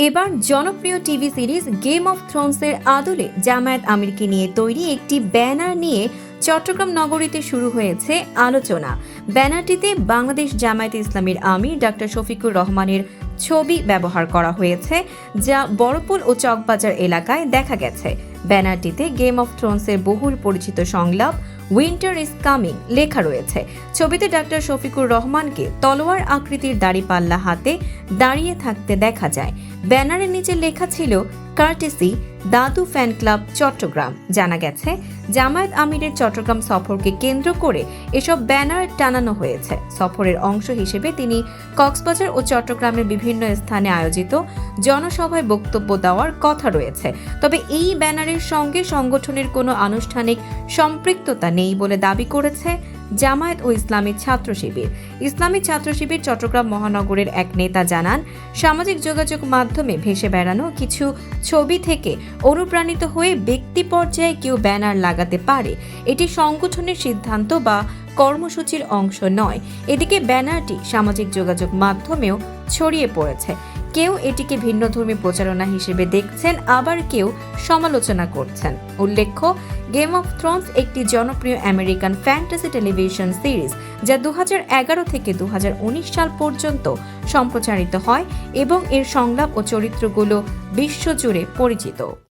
এবার জনপ্রিয় TV series game of থ্রোনসের আদলে জামায়াত আমিরকে নিয়ে তৈরি একটি ব্যানার নিয়ে চট্টগ্রাম নগরীতে শুরু হয়েছে আলোচনা। ব্যানারটিতে বাংলাদেশ জামায়াতে ইসলামীর আমির ডক্টর শফিকুর রহমানের ছবি ব্যবহার করা হয়েছে, যা বড়পুল ও চকবাজার এলাকায় দেখা গেছে। ব্যানারটিতে গেম অফ থ্রোনসের বহুল পরিচিত সংলাপ উইন্টার ইজ কামিং লেখা রয়েছে। ছবিতে ডক্টর শফিকুর রহমানকে তলোয়ার আকৃতির দাড়িপাল্লা হাতে দাঁড়িয়ে থাকতে দেখা যায়। ব্যানারের নিচে লেখা ছিল কার্টেসি দাদু ফ্যান ক্লাব চট্টগ্রাম। জানা গেছে, জামায়াত আমিরের চট্টগ্রাম সফরকে কেন্দ্র করে এসব ব্যানার টানানো হয়েছে। সফরের অংশ হিসেবে তিনি কক্সবাজার ও চট্টগ্রামের বিভিন্ন স্থানে আয়োজিত জনসভায় বক্তব্য দেওয়ার কথা রয়েছে। তবে এই ব্যানারের সঙ্গে সংগঠনের কোনো আনুষ্ঠানিক সম্পৃক্ততা নেই বলে দাবি করেছে জামায়াত ও ইসলামী ছাত্র শিবির। ইসলামী ছাত্র শিবির চট্টগ্রাম মহানগরের এক নেতা জানান, সামাজিক যোগাযোগ মাধ্যমে ভেসে বেড়ানো কিছু ছবি থেকে অনুপ্রাণিত হয়ে ব্যক্তি পর্যায়ে কেউ ব্যানার লাগাতে পারে। এটি সংগঠনের সিদ্ধান্ত বা কর্মসূচির অংশ নয়। এদিকে ব্যানারটি সামাজিক যোগাযোগ মাধ্যমেও ছড়িয়ে পড়েছে। কেউ এটিকে ভিন্নধর্মী প্রচারণা হিসেবে দেখছেন, আবার কেউ সমালোচনা করছেন। উল্লেখ্য, গেম অফ থ্রোনস একটি জনপ্রিয় আমেরিকান ফ্যান্টাসি টেলিভিশন সিরিজ, যা 2011 থেকে 2019 সাল পর্যন্ত সম্প্রচারিত হয় এবং এর সংলাপ ও চরিত্রগুলো বিশ্বজুড়ে পরিচিত।